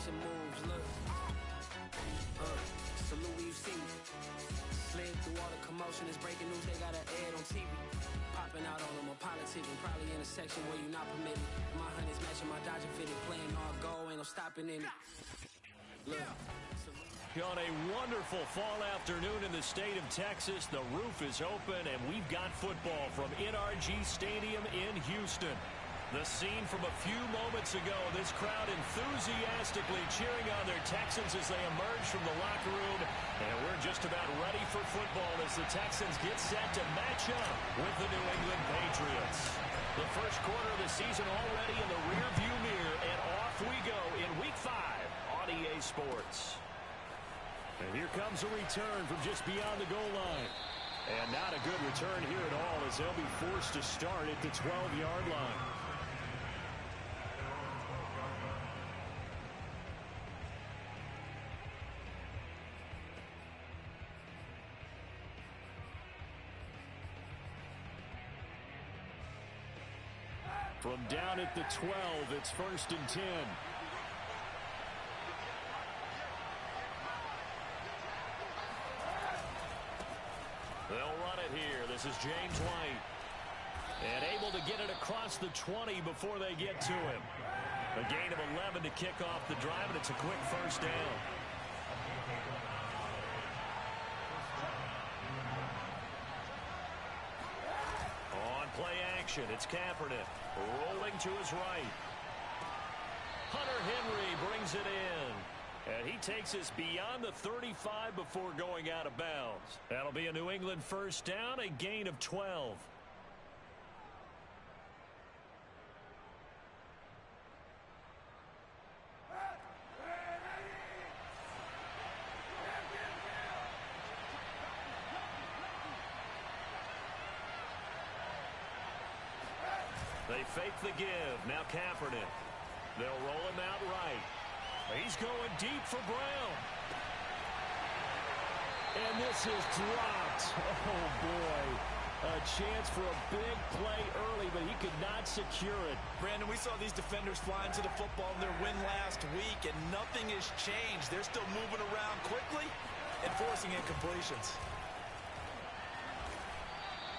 finishing moves, look. Salute when you see me. Slid through all the commotion, it's breaking news, they got an ad on TV. Popping out on them, I'm politicking, probably in a section where you not permitted. My honey's matching my Dodger fitted, playing all goal, ain't no stopping in it. Look. On a wonderful fall afternoon in the state of Texas, the roof is open, and we've got football from NRG Stadium in Houston. The scene from a few moments ago, this crowd enthusiastically cheering on their Texans as they emerge from the locker room. And we're just about ready for football as the Texans get set to match up with the New England Patriots. The first quarter of the season already in the rearview mirror, and off we go in Week 5 on EA Sports. And here comes a return from just beyond the goal line. And not a good return here at all as they'll be forced to start at the 12-yard line. From down at the 12, it's 1st and 10. They'll run it here. This is James White. And able to get it across the 20 before they get to him. A gain of 11 to kick off the drive, and it's a quick first down. On play action, it's Kaepernick. Rolling to his right. Hunter Henry brings it in. And he takes us beyond the 35 before going out of bounds. That'll be a New England first down, a gain of 12. They fake the give. Now Kaepernick. They'll roll him out right. He's going deep for Brown. And this is dropped. Oh, boy. A chance for a big play early, but he could not secure it. Brandon, we saw these defenders fly into the football in their win last week, and nothing has changed. They're still moving around quickly and forcing incompletions.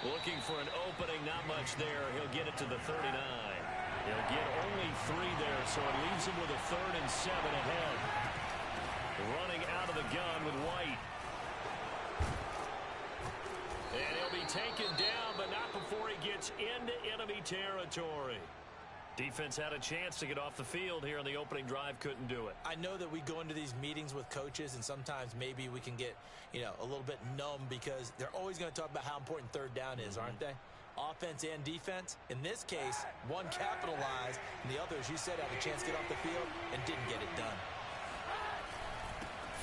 Looking for an opening, not much there. He'll get it to the 39. He'll get only 3 there, so it leaves him with a 3rd and 7 ahead. Running out of the gun with White. And he'll be taken down, but not before he gets into enemy territory. Defense had a chance to get off the field here on the opening drive, couldn't do it. I know that we go into these meetings with coaches, and sometimes maybe we can get, a little bit numb because they're always going to talk about how important 3rd down is, aren't they? Offense and defense. In this case, one capitalized, and the other, as you said, had a chance to get off the field and didn't get it done.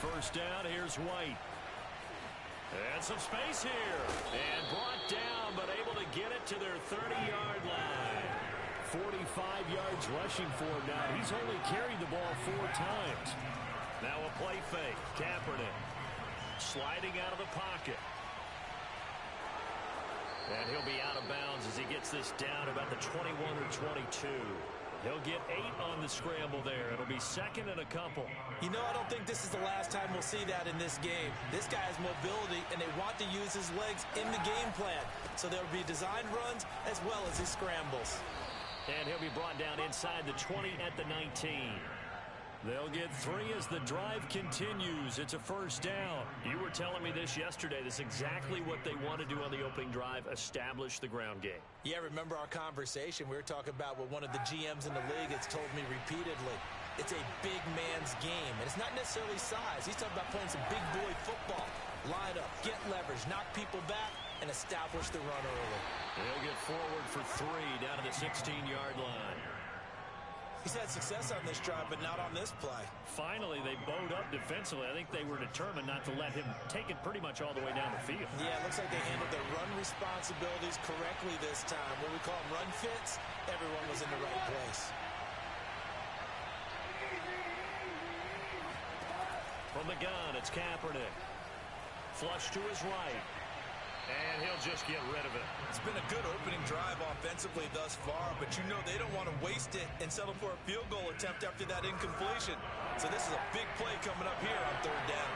First down, here's White. And some space here. And brought down, but able to get it to their 30-yard line. 45 yards rushing for him now. He's only carried the ball 4 times. Now a play fake. Kaepernick sliding out of the pocket. And he'll be out of bounds as he gets this down about the 21 or 22. He'll get 8 on the scramble there. It'll be 2nd and a couple. I don't think this is the last time we'll see that in this game. This guy has mobility, and they want to use his legs in the game plan. So there'll be designed runs as well as his scrambles. And he'll be brought down inside the 20 at the 19. They'll get 3 as the drive continues. It's a first down. You were telling me this yesterday. This is exactly what they want to do on the opening drive, establish the ground game. Yeah, remember our conversation. We were talking about what one of the GMs in the league has told me repeatedly. It's a big man's game, and it's not necessarily size. He's talking about playing some big boy football. Line up, get leverage, knock people back, and establish the run early. They'll get forward for 3 down to the 16-yard line. He's had success on this drive, but not on this play. Finally, they bowed up defensively. I think they were determined not to let him take it pretty much all the way down the field. Yeah, it looks like they handled their run responsibilities correctly this time. What we call them run fits, everyone was in the right place. From the gun, it's Kaepernick. Flush to his right. And he'll just get rid of it. It's been a good opening drive offensively thus far, but you know they don't want to waste it and settle for a field goal attempt after that incompletion. So this is a big play coming up here on third down.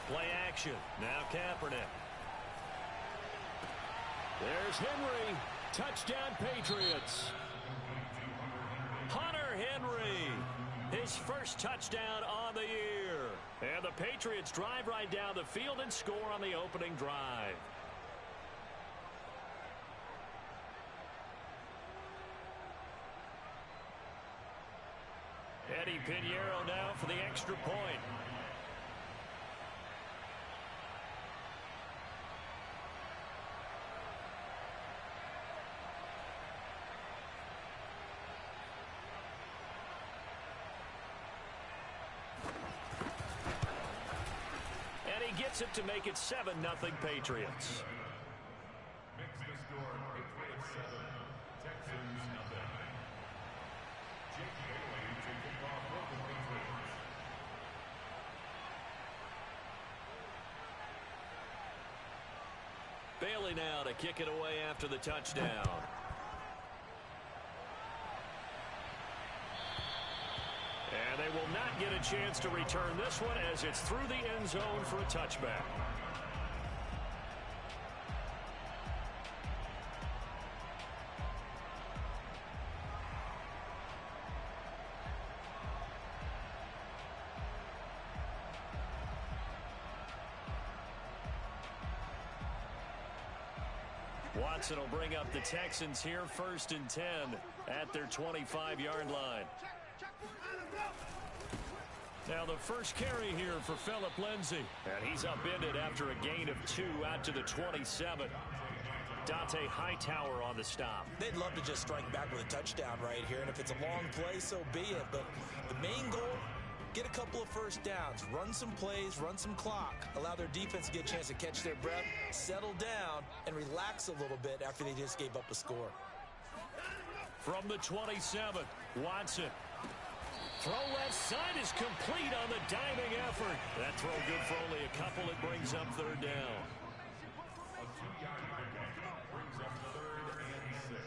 Play action. Now Kaepernick. There's Henry. Touchdown, Patriots. Hunter Henry. His first touchdown on the year. And the Patriots drive right down the field and score on the opening drive. Eddie Pinheiro now for the extra point. Gets it to make it 7-0 Patriots. Makes the score Patriots 7, Texans nothing. Jake Bailey to kick off for the Patriots. Bailey now to kick it away after the touchdown. And they will not get a chance to return this one as it's through the end zone for a touchback. Watson will bring up the Texans here, 1st and 10 at their 25-yard line. Now the first carry here for Phillip Lindsay. And he's upended after a gain of 2 out to the 27. Dante Hightower on the stop. They'd love to just strike back with a touchdown right here. And if it's a long play, so be it. But the main goal, get a couple of first downs. Run some plays, run some clock. Allow their defense to get a chance to catch their breath, settle down, and relax a little bit after they just gave up a score. From the 27, Watson. Throw left side is complete on the diving effort. That throw good for only a couple. It brings up third down. A 2-yard pickup brings up 3rd and 6.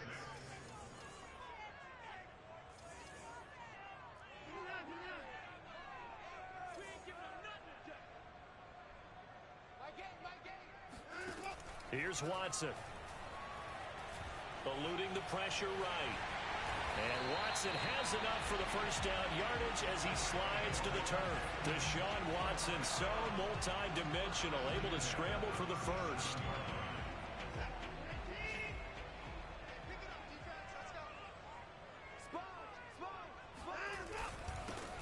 Here's Watson. Eluding the pressure right. And Watson has enough for the first down yardage as he slides to the turf. Deshaun Watson, so multi-dimensional, able to scramble for the first.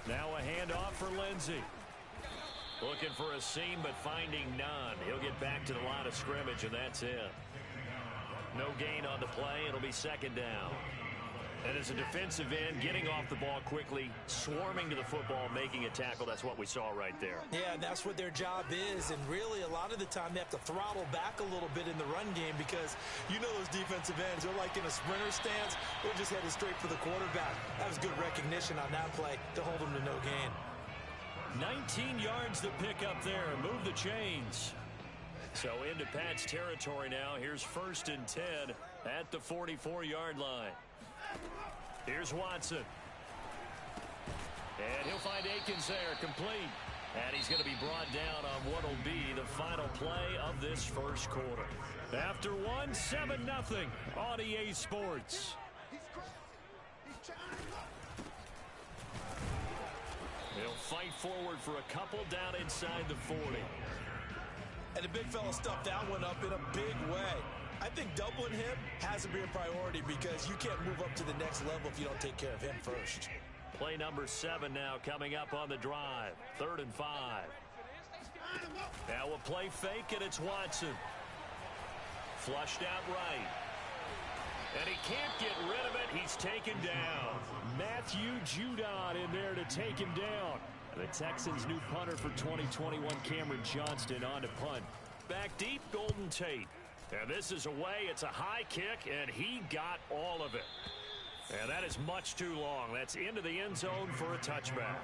Now a handoff for Lindsay. Looking for a seam, but finding none. He'll get back to the line of scrimmage, and that's it. No gain on the play. It'll be 2nd down. And as a defensive end, getting off the ball quickly, swarming to the football, making a tackle, that's what we saw right there. Yeah, and that's what their job is. And really, a lot of the time, they have to throttle back a little bit in the run game because you know those defensive ends, they're like in a sprinter stance. They're just headed straight for the quarterback. That was good recognition on that play to hold them to no gain. 19 yards to pick up there. Move the chains. So into Pat's territory now. Here's 1st and 10 at the 44-yard line. Here's Watson. And he'll find Akins there, complete. And he's going to be brought down on what will be the final play of this first quarter. After one, 7-0 on EA Sports. He'll fight forward for a couple down inside the 40. And the big fella stuffed that one up in a big way. I think doubling him has to be a priority because you can't move up to the next level if you don't take care of him first. Play number 7 now coming up on the drive. 3rd and 5. Now a play fake, and it's Watson. Flushed out right. And he can't get rid of it. He's taken down. Matthew Judon in there to take him down. The Texans' new punter for 2021, Cameron Johnston, on to punt. back deep, Golden Tate. And this is away. It's a high kick, and he got all of it. And that is much too long. That's into the end zone for a touchback.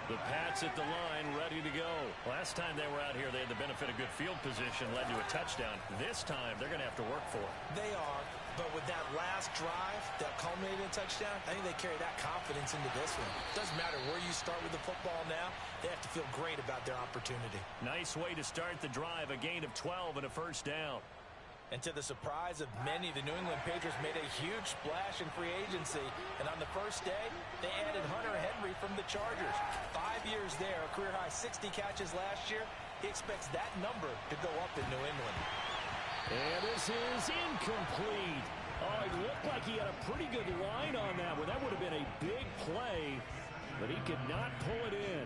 The Pats at the line, ready to go. Last time they were out here, they had the benefit of good field position, led to a touchdown. This time, they're going to have to work for it. They are, but with that last drive that culminated in a touchdown, I think they carry that confidence into this one. Doesn't matter where you start with the football now. They have to feel great about their opportunity. Nice way to start the drive, a gain of 12 and a first down. And to the surprise of many, the New England Patriots made a huge splash in free agency. And on the first day, they added Hunter Henry from the Chargers. 5 years there, a career-high 60 catches last year. He expects that number to go up in New England. And this is incomplete. Oh, it looked like he had a pretty good line on that one. That would have been a big play, but he could not pull it in.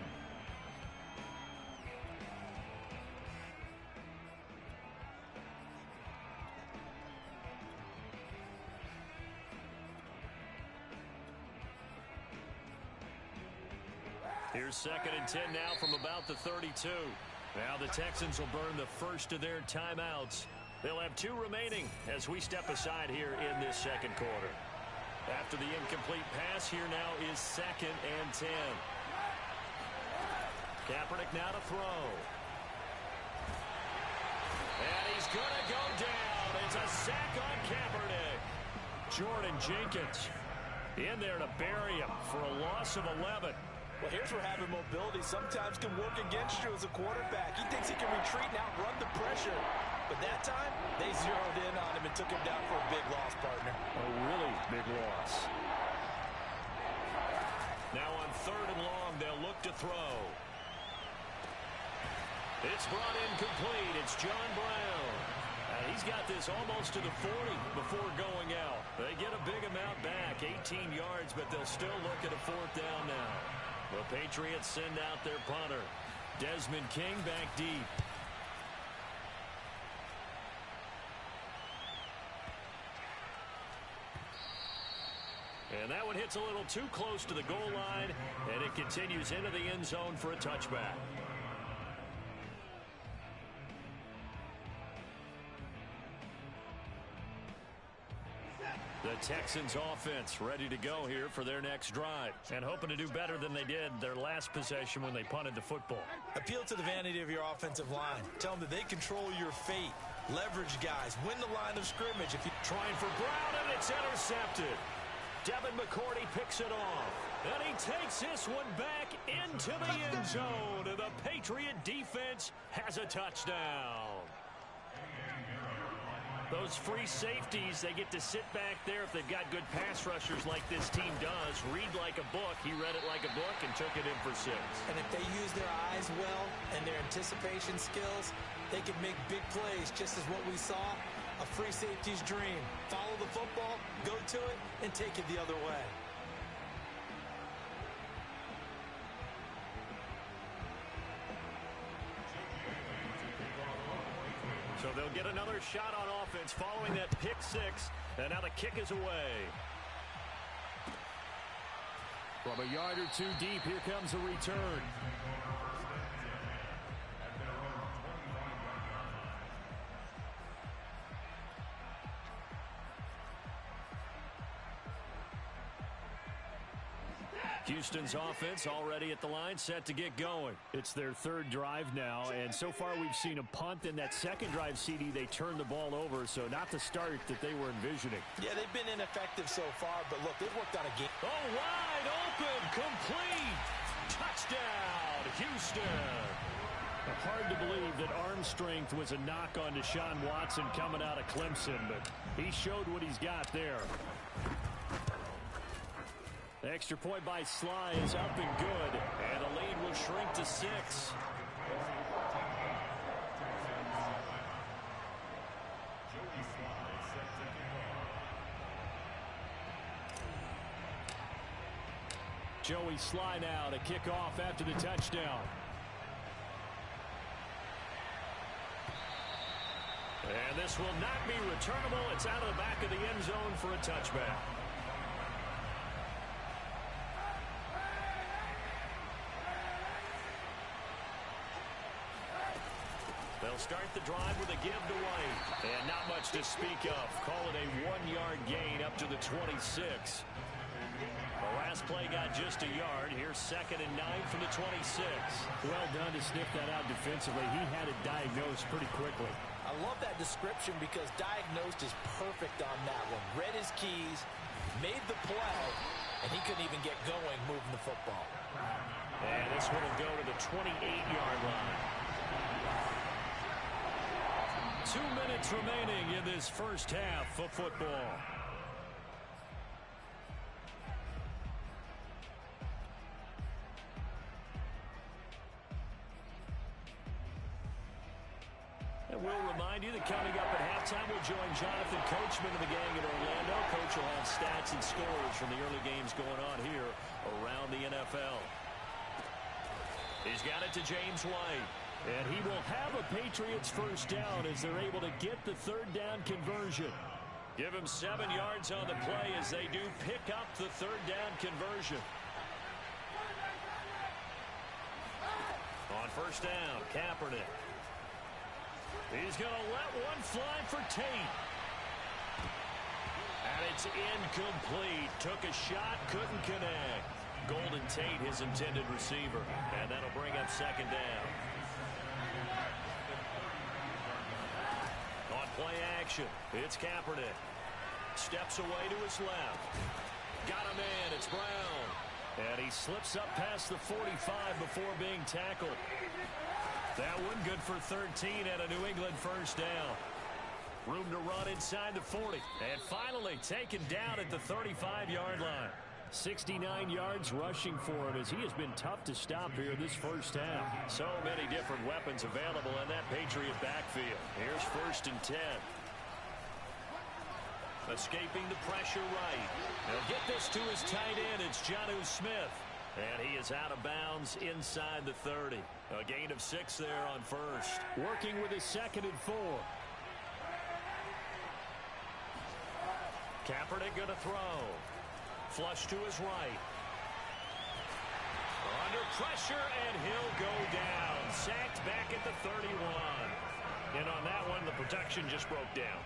Here's 2nd and 10 now from about the 32. Now the Texans will burn the first of their timeouts. They'll have 2 remaining as we step aside here in this second quarter. After the incomplete pass, here now is 2nd and 10. Kaepernick now to throw. And he's going to go down. It's a sack on Kaepernick. Jordan Jenkins in there to bury him for a loss of 11. Well, here's where having mobility sometimes can work against you as a quarterback. He thinks he can retreat and outrun the pressure. But that time, they zeroed in on him and took him down for a big loss, partner. A really big loss. Now on 3rd and long, they'll look to throw. It's brought in complete. It's John Brown. And he's got this almost to the 40 before going out. They get a big amount back, 18 yards, but they'll still look at a 4th down now. The Patriots send out their punter. Desmond King back deep. And that one hits a little too close to the goal line, and it continues into the end zone for a touchback. The Texans offense ready to go here for their next drive and hoping to do better than they did their last possession when they punted the football. Appeal to the vanity of your offensive line. Tell them that they control your fate. Leverage guys. Win the line of scrimmage. If you trying for Brown, and it's intercepted. Devin McCourty picks it off. And he takes this one back into the end zone. And the Patriot defense has a touchdown. Those free safeties, they get to sit back there if they've got good pass rushers like this team does. Read like a book. He read it like a book and took it in for 6. And if they use their eyes well and their anticipation skills, they can make big plays, just as what we saw. A free safety's dream. Follow the football, go to it, and take it the other way. So they'll get another shot on offense following that pick 6. And now the kick is away. From a yard or 2 deep, here comes a return. Houston's offense already at the line, set to get going. It's their 3rd drive now, and so far we've seen a punt. In that 2nd drive, CD, they turned the ball over, so not the start that they were envisioning. Yeah, they've been ineffective so far, but look, they've worked on a game. Oh, wide open, complete. Touchdown, Houston. Hard to believe that arm strength was a knock on Deshaun Watson coming out of Clemson, but he showed what he's got there. The extra point by Sly is up and good, and the lead will shrink to 6. Joey Sly now to kick off after the touchdown. And this will not be returnable. It's out of the back of the end zone for a touchback. start the drive with a give to White. And not much to speak of. Call it a 1-yard gain up to the 26. The last play got just a yard. Here's 2nd and 9 from the 26. Well done to sniff that out defensively. He had it diagnosed pretty quickly. I love that description because diagnosed is perfect on that one. Read his keys, made the play, and he couldn't even get going moving the football. And this one will go to the 28-yard line. 2 minutes remaining in this first half of football. And we'll remind you that coming up at halftime, we'll join Jonathan Coachman of the gang in Orlando. Coach will have stats and scores from the early games going on here around the NFL. He's got it to James White. And he will have a Patriots first down as they're able to get the third down conversion. Give him 7 yards on the play as they do pick up the third down conversion. On first down, Kaepernick. He's going to let one fly for Tate. And it's incomplete. Took a shot, couldn't connect. Golden Tate, his intended receiver. And that'll bring up 2nd down. On play action, it's Kaepernick. Steps away to his left. Got a man, it's Brown. And he slips up past the 45 before being tackled. That one good for 13 and a New England first down. Room to run inside the 40. And finally taken down at the 35-yard line. 69 yards rushing for him as he has been tough to stop here this first half. So many different weapons available in that Patriot backfield. Here's 1st and 10. Escaping the pressure right. They'll get this to his tight end. It's Jonnu Smith. And he is out of bounds inside the 30. A gain of 6 there on first. Working with his 2nd and 4. Kaepernick going to throw. Flush to his right. Under pressure, and he'll go down. Sacked back at the 31. And on that one, the protection just broke down.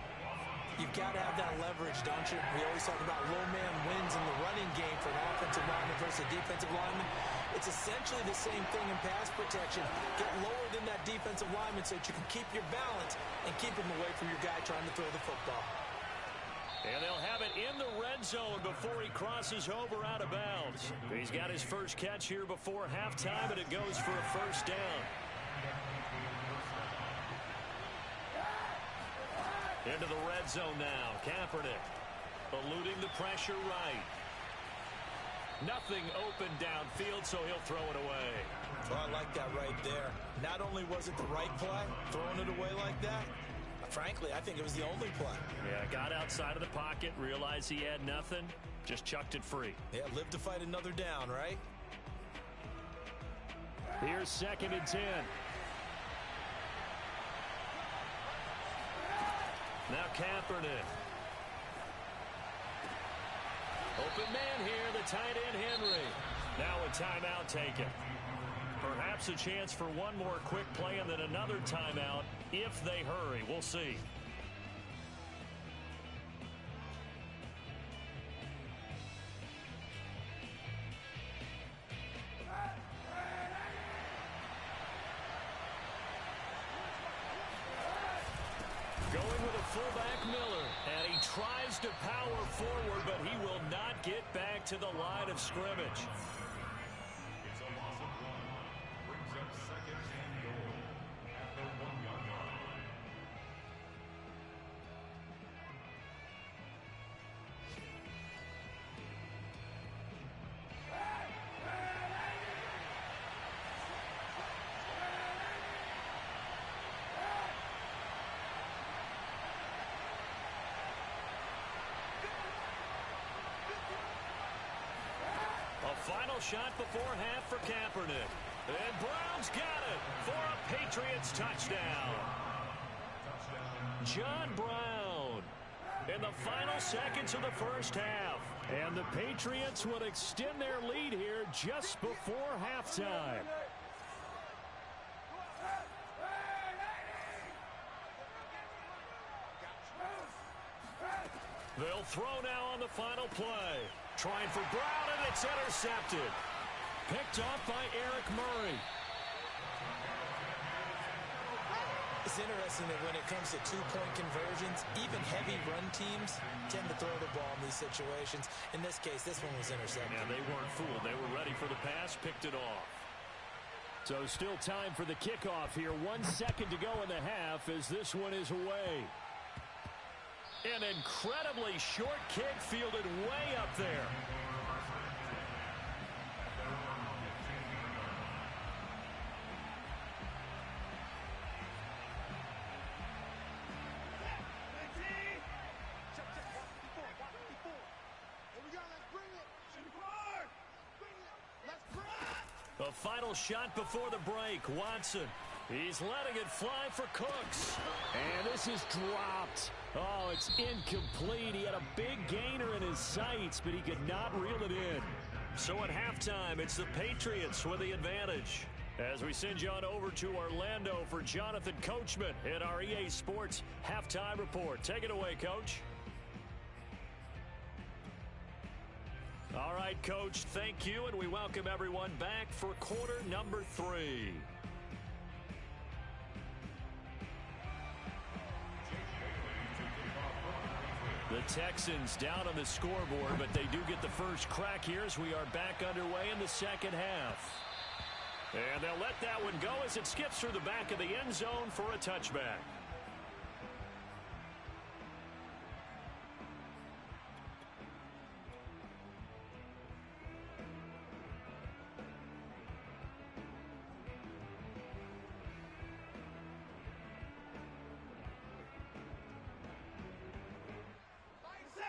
You've got to have that leverage, don't you? We always talk about low man wins in the running game for an offensive lineman versus a defensive lineman. It's essentially the same thing in pass protection. Get lower than that defensive lineman so that you can keep your balance and keep him away from your guy trying to throw the football. And they'll have it in the red zone before he crosses over out of bounds. He's got his first catch here before halftime, and it goes for a first down. Into the red zone now. Kaepernick eluding the pressure right. Nothing open downfield, so he'll throw it away. Oh, I like that right there. Not only was it the right play, throwing it away like that, frankly, I think it was the only play. Yeah, got outside of the pocket, realized he had nothing, just chucked it free. Yeah, live to fight another down, right? Here's 2nd and 10. Now Kaepernick. Open man here, the tight end Henry. Now a timeout taken. Perhaps a chance for one more quick play and then another timeout if they hurry. We'll see. Going with a fullback Miller, and he tries to power forward, but he will not get back to the line of scrimmage. It's a loss of 1. Brings up 2nd and goal at the 1-yard line. Final shot before half for Kaepernick. And Brown's got it for a Patriots touchdown. John Brown in the final seconds of the first half. And the Patriots would extend their lead here just before halftime. They'll throw now on the final play. Trying for Brown, and it's intercepted. Picked off by Eric Murray. It's interesting that when it comes to two-point conversions, even heavy run teams tend to throw the ball in these situations. In this case, this one was intercepted. Yeah, they weren't fooled. They were ready for the pass, picked it off. So still time for the kickoff here. 1 second to go in the half as this one is away. An incredibly short kick fielded way up there. The final shot before the break. Watson. He's letting it fly for Cooks. And this is dropped. Oh, it's incomplete. He had a big gainer in his sights, but he could not reel it in. So at halftime, it's the Patriots with the advantage. As we send you on over to Orlando for Jonathan Coachman in our EA Sports Halftime Report. Take it away, Coach. All right, Coach, thank you, and we welcome everyone back for quarter number 3. The Texans down on the scoreboard, but they do get the first crack here as we are back underway in the second half. And they'll let that one go as it skips through the back of the end zone for a touchback.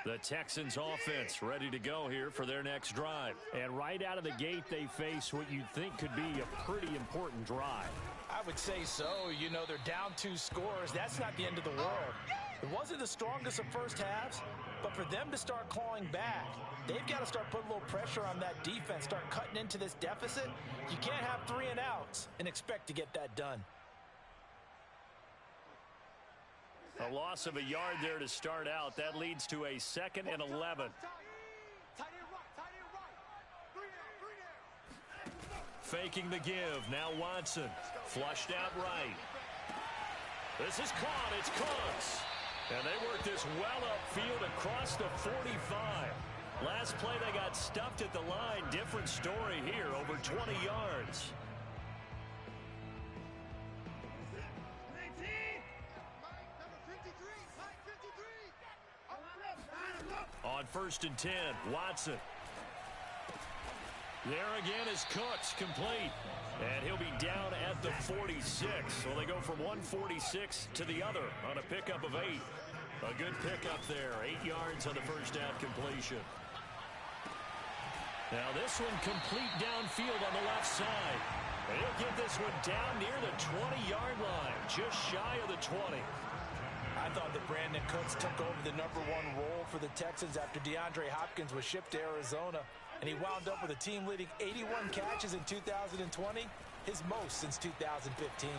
The Texans offense ready to go here for their next drive. And right out of the gate, they face what you'd think could be a pretty important drive. I would say so. You know, they're down 2 scores. That's not the end of the world. It wasn't the strongest of first halves, but for them to start clawing back, they've got to start putting a little pressure on that defense, start cutting into this deficit. You can't have 3 and outs and expect to get that done. A loss of a yard there to start out. That leads to a 2nd and 11. Faking the give. Now Watson. Flushed out right. This is caught. It's Cooks. And they work this well upfield across the 45. Last play they got stuffed at the line. Different story here. Over 20 yards. On 1st and 10, Watson. There again is Cooks, complete. And he'll be down at the 46. So they go from 146 to the other on a pickup of 8. A good pickup there. 8 yards on the first down completion. Now this one complete downfield on the left side. And he'll get this one down near the 20-yard line, just shy of the 20. I thought that Brandon Cooks took over the #1 role for the Texans after DeAndre Hopkins was shipped to Arizona, and he wound up with a team-leading 81 catches in 2020, his most since 2015.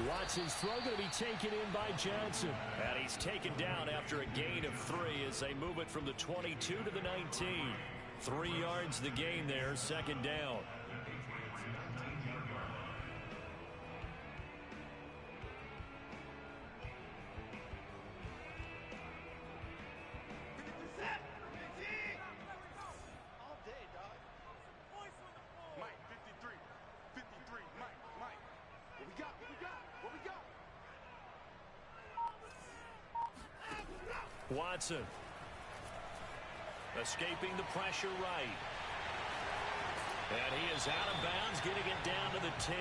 Watson's throw going to be taken in by Johnson. And he's taken down after a gain of 3 as they move it from the 22 to the 19. 3 yards the gain there, 2nd down. Watson. Escaping the pressure right. And he is out of bounds, getting it down to the 10.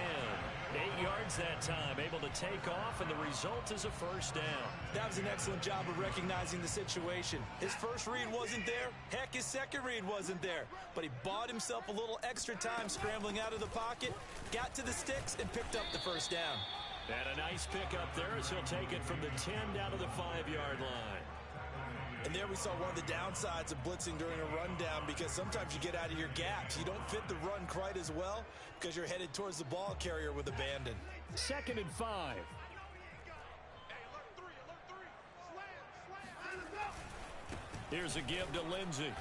8 yards that time, able to take off, and the result is a first down. That was an excellent job of recognizing the situation. His first read wasn't there. Heck, his second read wasn't there. But he bought himself a little extra time scrambling out of the pocket, got to the sticks, and picked up the first down. And a nice pickup there as he'll take it from the 10 down to the 5-yard line. And there we saw one of the downsides of blitzing during a rundown, because sometimes you get out of your gaps. You don't fit the run quite as well because you're headed towards the ball carrier with abandon. 2nd and 5. Here's a give to Lindsey.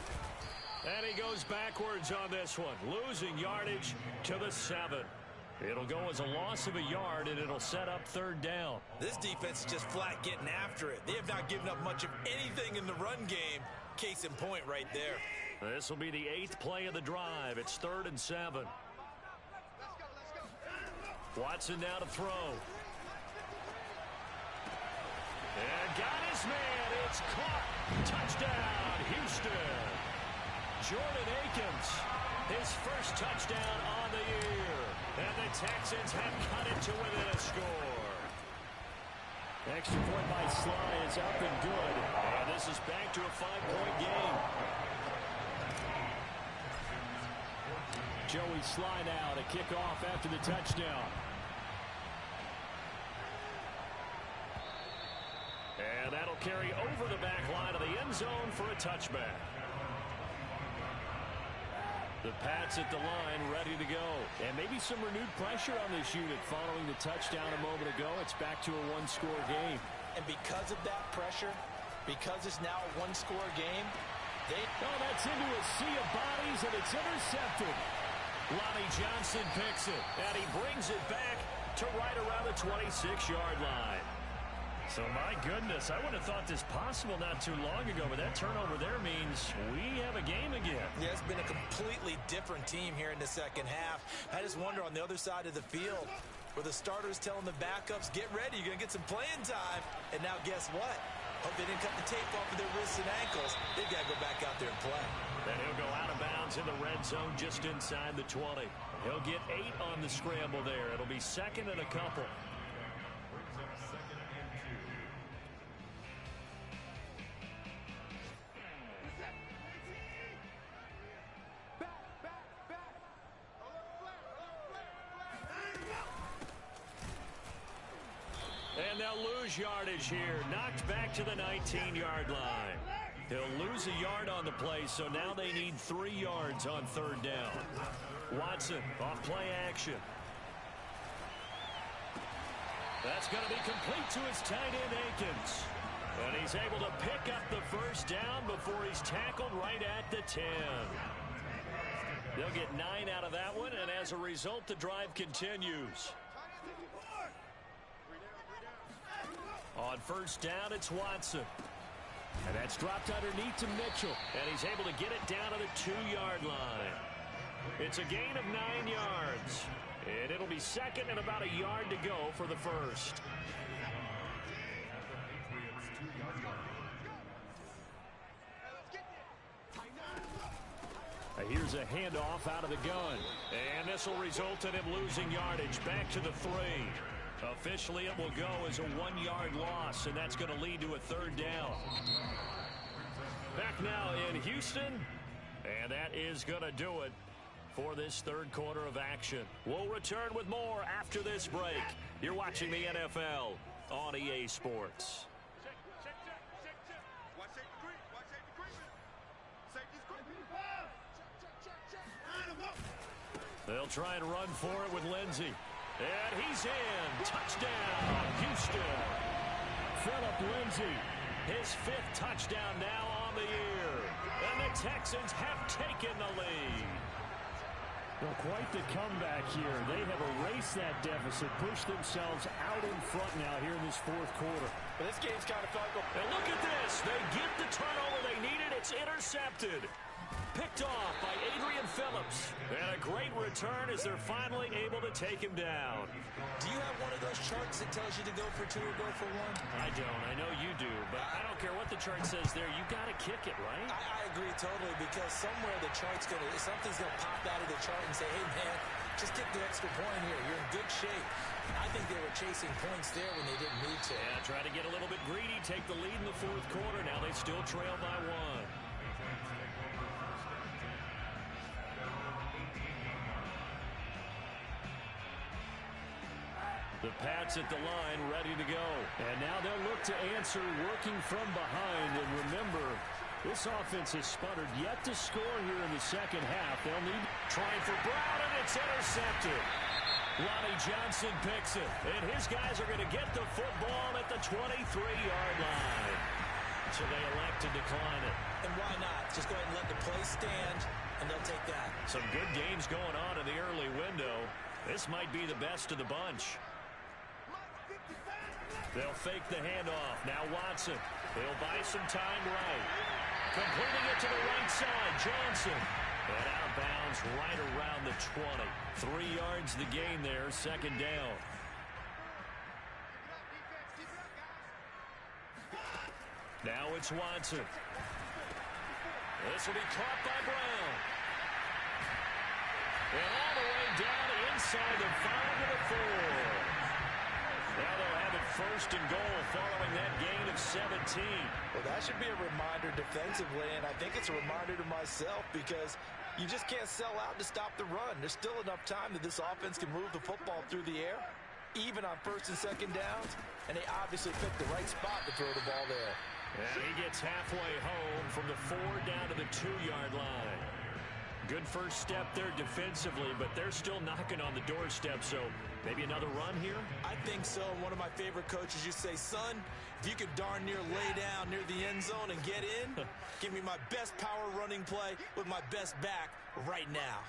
And he goes backwards on this one, losing yardage to the 7. It'll go as a loss of a yard, and it'll set up third down. This defense is just flat getting after it. They have not given up much of anything in the run game. Case in point right there. This will be the 8th play of the drive. It's 3rd and 7. Watson now to throw. And got his man. It's caught. Touchdown, Houston. Jordan Akins, his first touchdown on the year. And the Texans have cut it to within a score. Extra point by Sly is up and good. And this is back to a 5-point game. Joey Sly now to kick off after the touchdown. And that'll carry over the back line of the end zone for a touchback. The Pats at the line ready to go. And maybe some renewed pressure on this unit following the touchdown a moment ago. It's back to a one-score game. And because of that pressure, because it's now a one-score game, that's into a sea of bodies, and it's intercepted. Lonnie Johnson picks it, and he brings it back to right around the 26-yard line. So, my goodness, I wouldn't have thought this possible not too long ago, but that turnover there means we have a game again. Yeah, it's been a completely different team here in the second half. I just wonder on the other side of the field where the starters telling the backups, get ready, you're going to get some playing time. And now guess what? Hope they didn't cut the tape off of their wrists and ankles. They've got to go back out there and play. Then he'll go out of bounds in the red zone just inside the 20. He'll get 8 on the scramble there. It'll be 2nd and a couple. And they'll lose yardage here. Knocked back to the 19-yard line. He'll lose a yard on the play, so now they need 3 yards on 3rd down. Watson off play action. That's going to be complete to his tight end, Akins. And he's able to pick up the first down before he's tackled right at the 10. They'll get 9 out of that one, and as a result, the drive continues. On 1st down, it's Watson. And that's dropped underneath to Mitchell. And he's able to get it down to the 2-yard line. It's a gain of 9 yards. And it'll be 2nd and about a yard to go for the first. Here's a handoff out of the gun. And this will result in him losing yardage back to the 3. Officially, it will go as a 1-yard loss, and that's going to lead to a 3rd down. Back now in Houston, and that is going to do it for this 3rd quarter of action. We'll return with more after this break. You're watching the NFL on EA Sports. They'll try and run for it with Lindsey. And he's in. Touchdown, Houston. Phillip Lindsey. His 5th touchdown now on the year. And the Texans have taken the lead. Well, quite the comeback here. They have erased that deficit, pushed themselves out in front now here in this 4th quarter. But this game's kind of fun. And look at this. They get the turnover they needed. It's intercepted. Picked off by Adrian Phillips. And a great return as they're finally able to take him down. Do you have one of those charts that tells you to go for 2 or go for 1? I don't. I know you do. But I don't care what the chart says there. You got to kick it, right? I agree totally, because somewhere the chart's something's going to pop out of the chart and say, hey, man, just get the extra point here. You're in good shape. I think they were chasing points there when they didn't need to. Yeah, try to get a little bit greedy, take the lead in the 4th quarter. Now they still trail by 1. The Pats at the line ready to go. And now they'll look to answer working from behind. And remember, this offense has sputtered yet to score here in the second half. They'll need trying for Brown, and it's intercepted. Lonnie Johnson picks it, and his guys are going to get the football at the 23-yard line. So they elect to decline it. And why not? Just go ahead and let the play stand, and they'll take that. Some good games going on in the early window. This might be the best of the bunch. They'll fake the handoff. Now Watson. He'll buy some time right. Completing it to the right side. Johnson. And out of bounds right around the 20. 3 yards the gain there. Second down. Now it's Watson. This will be caught by Brown. And all the way down inside the 5 to the 4. Now they'll have it first and goal following that gain of 17. Well, that should be a reminder defensively, and I think it's a reminder to myself because you just can't sell out to stop the run. There's still enough time that this offense can move the football through the air, even on first and second downs, and they obviously picked the right spot to throw the ball there. And he gets halfway home from the 4 down to the 2-yard line. Good first step there defensively, but they're still knocking on the doorstep, so maybe another run here? I think so. One of my favorite coaches used to say, son, if you could darn near lay down near the end zone and get in, give me my best power running play with my best back right now.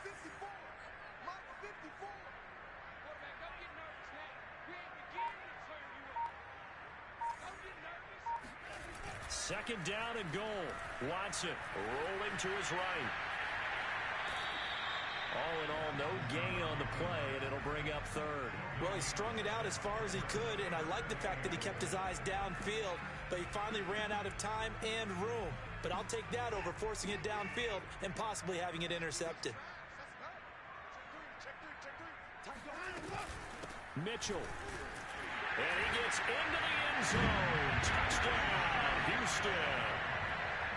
Second down and goal. Watson rolling to his right. All in all, no gain on the play, and it'll bring up third. Well, he strung it out as far as he could, and I like the fact that he kept his eyes downfield, but he finally ran out of time and room. But I'll take that over forcing it downfield and possibly having it intercepted. Mitchell. And he gets into the end zone. Touchdown, Houston.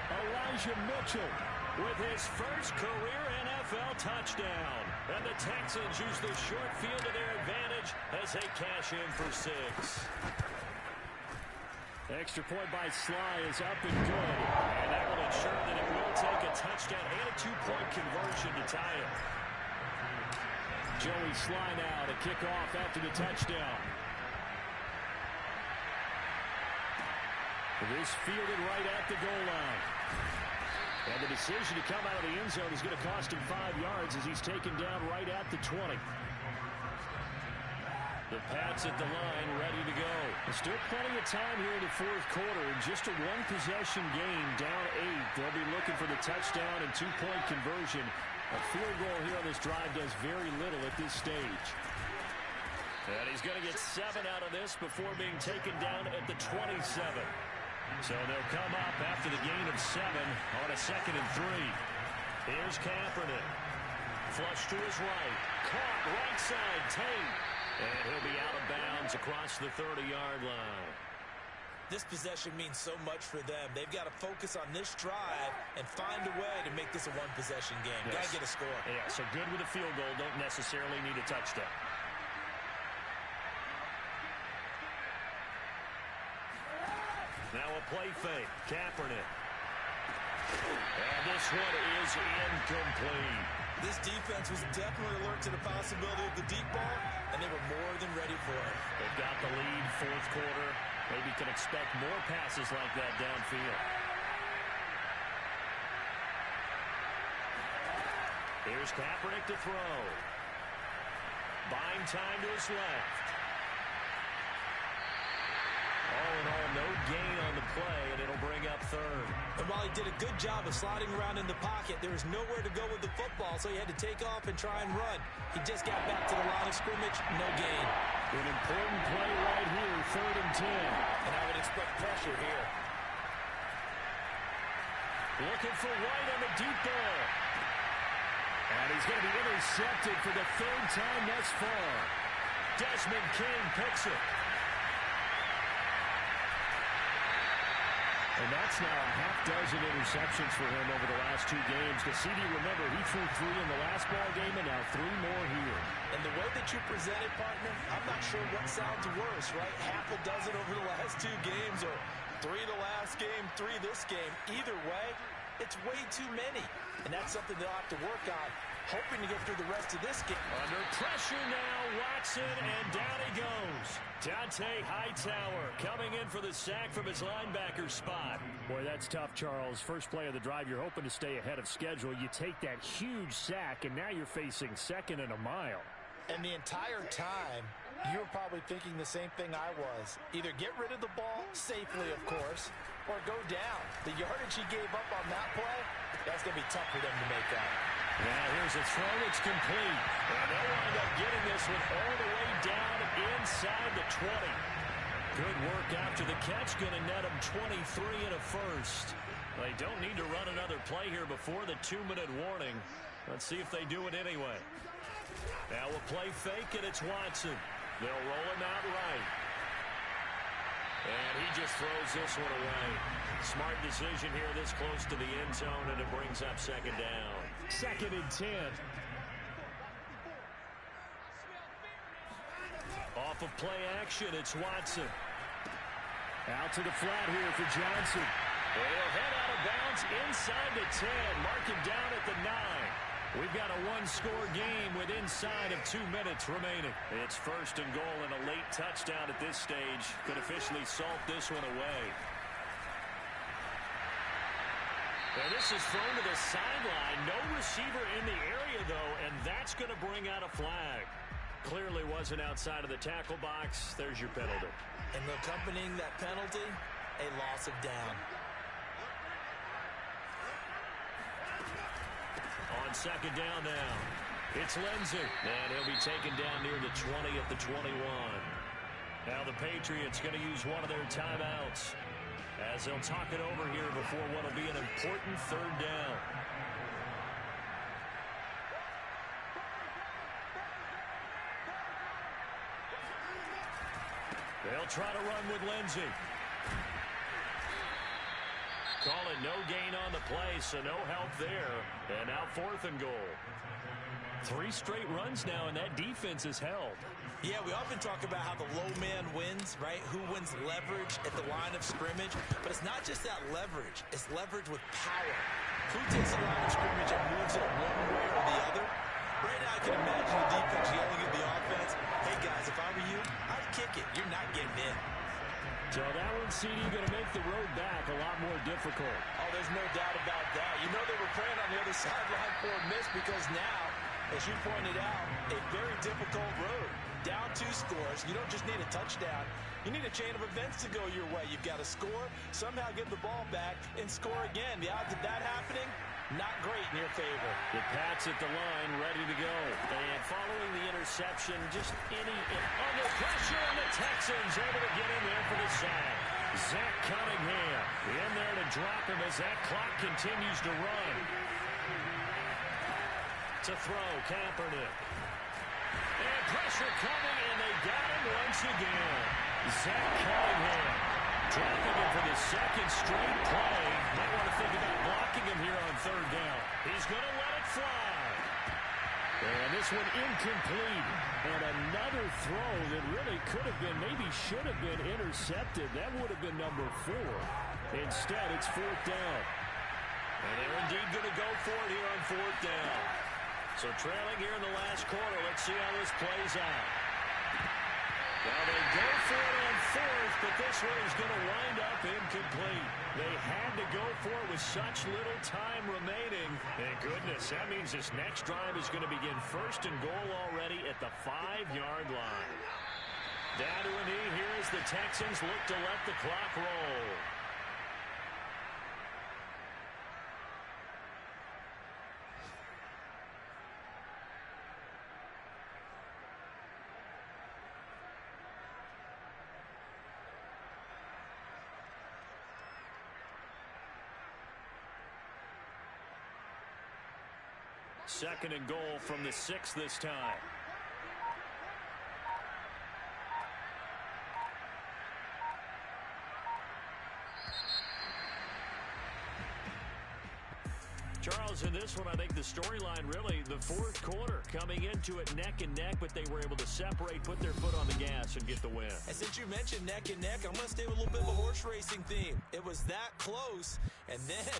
Elijah Mitchell with his first career NFL touchdown. And the Texans use the short field to their advantage as they cash in for 6. Extra point by Sly is up and good. And that will ensure that it will take a touchdown and a 2-point conversion to tie it. Joey Sly now to kick off after the touchdown. This fielded right at the goal line. And the decision to come out of the end zone is going to cost him 5 yards as he's taken down right at the 20. The Pats at the line, ready to go. There's still plenty of time here in the fourth quarter. And just a one-possession game, down 8. They'll be looking for the touchdown and 2-point conversion. A field goal here on this drive does very little at this stage. And he's going to get 7 out of this before being taken down at the 27. So they'll come up after the gain of 7 on a 2nd and 3. Here's Kaepernick. Flush to his right. Caught right side, Tate. And he'll be out of bounds across the 30-yard line. This possession means so much for them. They've got to focus on this drive and find a way to make this a one-possession game. Yes. Got to get a score. Yeah, so good with a field goal. Don't necessarily need a touchdown. Now a play fake. Kaepernick. And this one is incomplete. This defense was definitely alert to the possibility of the deep ball, and they were more than ready for it. They've got the lead, fourth quarter. Maybe can expect more passes like that downfield. Here's Kaepernick to throw. Buying time to his left. All in all, no gain on the play, and it'll bring up third. And while he did a good job of sliding around in the pocket, there was nowhere to go with the football, so he had to take off and try and run. He just got back to the line of scrimmage, no gain. An important play right here, 3rd and 10. And I would expect pressure here. Looking for White on the deep ball. And he's going to be intercepted for the 3rd time thus far. Desmond King picks it. And that's now a half-dozen interceptions for him over the last 2 games. The CD, remember, he threw 3 in the last ball game and now 3 more here. And the way that you present it, partner, I'm not sure what sounds worse, right? Half a dozen over the last 2 games or 3 the last game, 3 this game. Either way, it's way too many. And that's something they'll have to work on hoping to get through the rest of this game. Under pressure now, Watson, and down he goes. Dante Hightower coming in for the sack from his linebacker spot. Boy, that's tough, Charles. First play of the drive, you're hoping to stay ahead of schedule. You take that huge sack, and now you're facing 2nd and a mile. And the entire time, you were probably thinking the same thing I was. Either get rid of the ball, safely of course, or go down. The yardage he gave up on that play, that's going to be tough for them to make out. Now here's a throw that's complete. And they'll wind up getting this one all the way down inside the 20. Good work after the catch. Going to net them 23 and a first. They don't need to run another play here before the 2-minute warning. Let's see if they do it anyway. Now we'll play fake, and it's Watson. They'll roll him out right. And he just throws this one away. Smart decision here this close to the end zone, and it brings up 2nd down. 2nd and 10. Off of play action, it's Watson. Out to the flat here for Johnson. They'll head out of bounds inside the 10. Mark him down at the 9. We've got a one-score game with inside of 2 minutes remaining. It's 1st and goal, and a late touchdown at this stage could officially salt this one away. And this is thrown to the sideline. No receiver in the area, though, and that's going to bring out a flag. Clearly wasn't outside of the tackle box. There's your penalty. And accompanying that penalty, a loss of down. On 2nd down now, it's Lindsey. And he'll be taken down near the 20 at the 21. Now the Patriots going to use one of their timeouts as they'll talk it over here before what will be an important 3rd down. They'll try to run with Lindsey. Call it no gain on the play, so no help there. And now 4th and goal. 3 straight runs now, and that defense is held. Yeah, we often talk about how the low man wins, right? Who wins leverage at the line of scrimmage. But it's not just that leverage. It's leverage with power. Who takes the line of scrimmage and moves it one way or the other? Right now I can imagine the defense yelling at the offense, hey, guys, if I were you, I'd kick it. You're not getting in. So that one, CD, going to make the road back a lot more difficult. Oh, there's no doubt about that. You know they were praying on the other sideline for a miss because now, as you pointed out, a very difficult road. Down 2 scores. You don't just need a touchdown. You need a chain of events to go your way. You've got to score, somehow give the ball back, and score again. The odds of that happening, not great in your favor. The Pats at the line, ready to go. And following the interception, just under pressure, and the Texans able to get in there for the sack. Zach Cunningham in there to drop him as that clock continues to run. To throw, Kaepernick. And pressure coming, and they got him once again. Zach Cunningham dropping him for the 2nd straight play. Might want to think about blocking him here on 3rd down. He's going to let it fly. And this one incomplete. And another throw that really could have been, maybe should have been intercepted. That would have been number 4. Instead, it's 4th down. And they're indeed going to go for it here on 4th down. So trailing here in the last quarter. Let's see how this plays out. Now they go for it on 4th, but this one is going to wind up incomplete. They had to go for it with such little time remaining. And goodness, that means this next drive is going to begin 1st and goal already at the 5-yard line. Down to a knee here as the Texans look to let the clock roll. Second and goal from the 6 this time. Charles, in this one, I think the storyline really, the 4th quarter, coming into it neck and neck, but they were able to separate, put their foot on the gas, and get the win. And since you mentioned neck and neck, I'm going to stay with a little bit of a horse racing theme. It was that close, and then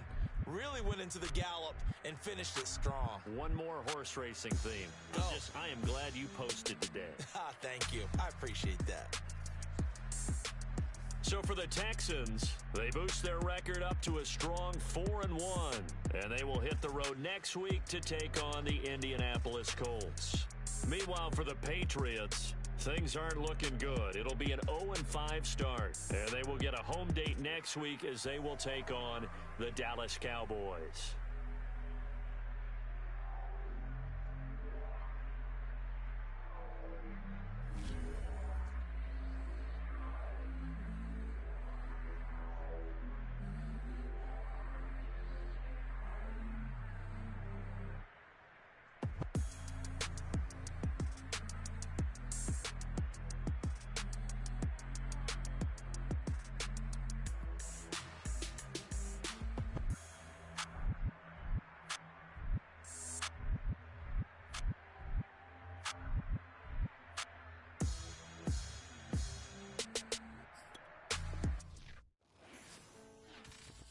really went into the gallop and finished it strong. One more horse racing theme. I am glad you posted today. Thank you. I appreciate that. So for the Texans, they boost their record up to a strong 4-1, and they will hit the road next week to take on the Indianapolis Colts. Meanwhile, for the Patriots, things aren't looking good. It'll be an 0-5 start, and they will get a home date next week as they will take on the Dallas Cowboys.